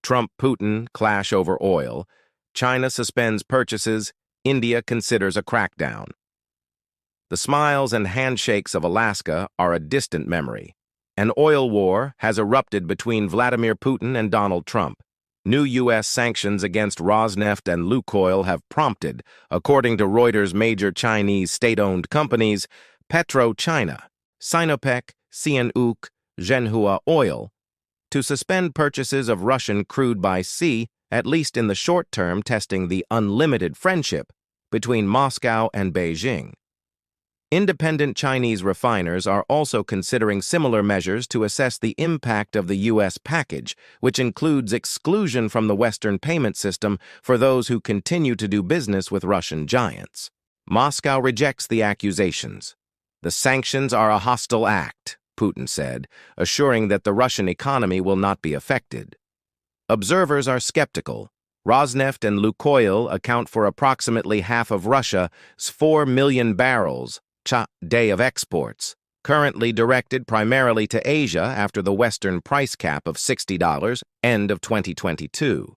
Trump-Putin clash over oil. China suspends purchases. India considers a crackdown. The smiles and handshakes of Alaska are a distant memory. An oil war has erupted between Vladimir Putin and Donald Trump. New U.S. sanctions against Rosneft and Lukoil have prompted, according to Reuters, major Chinese state-owned companies, PetroChina, Sinopec, CNOOC, Zhenhua Oil, to suspend purchases of Russian crude by sea, at least in the short term, testing the unlimited friendship between Moscow and Beijing. Independent Chinese refiners are also considering similar measures to assess the impact of the U.S. package, which includes exclusion from the Western payment system for those who continue to do business with Russian giants. Moscow rejects the accusations. The sanctions are a hostile act, Putin said, assuring that the Russian economy will not be affected. Observers are skeptical. Rosneft and Lukoil account for approximately half of Russia's 4 million barrels day of exports, currently directed primarily to Asia after the Western price cap of $60 end of 2022.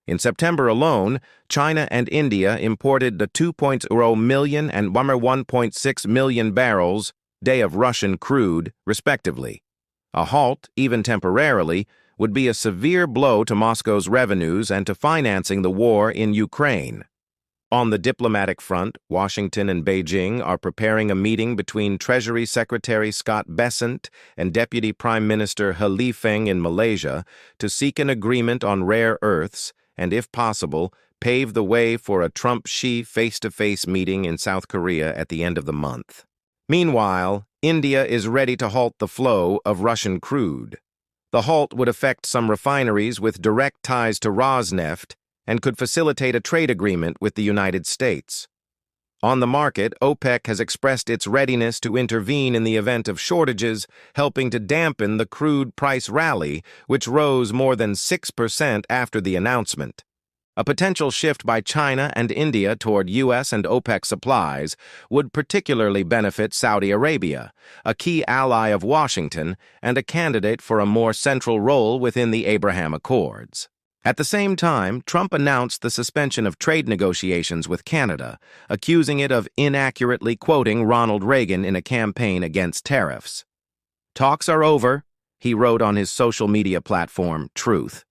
In September alone, China and India imported the 2.0 million and 1.6 million barrels day of Russian crude, respectively. A halt, even temporarily, would be a severe blow to Moscow's revenues and to financing the war in Ukraine. On the diplomatic front, Washington and Beijing are preparing a meeting between Treasury Secretary Scott Bessent and Deputy Prime Minister He Lifeng in Malaysia to seek an agreement on rare earths and, if possible, pave the way for a Trump-Xi face-to-face meeting in South Korea at the end of the month. Meanwhile, India is ready to halt the flow of Russian crude. The halt would affect some refineries with direct ties to Rosneft and could facilitate a trade agreement with the United States. On the market, OPEC has expressed its readiness to intervene in the event of shortages, helping to dampen the crude price rally, which rose more than 6% after the announcement. A potential shift by China and India toward U.S. and OPEC supplies would particularly benefit Saudi Arabia, a key ally of Washington and a candidate for a more central role within the Abraham Accords. At the same time, Trump announced the suspension of trade negotiations with Canada, accusing it of inaccurately quoting Ronald Reagan in a campaign against tariffs. "Talks are over," he wrote on his social media platform, Truth.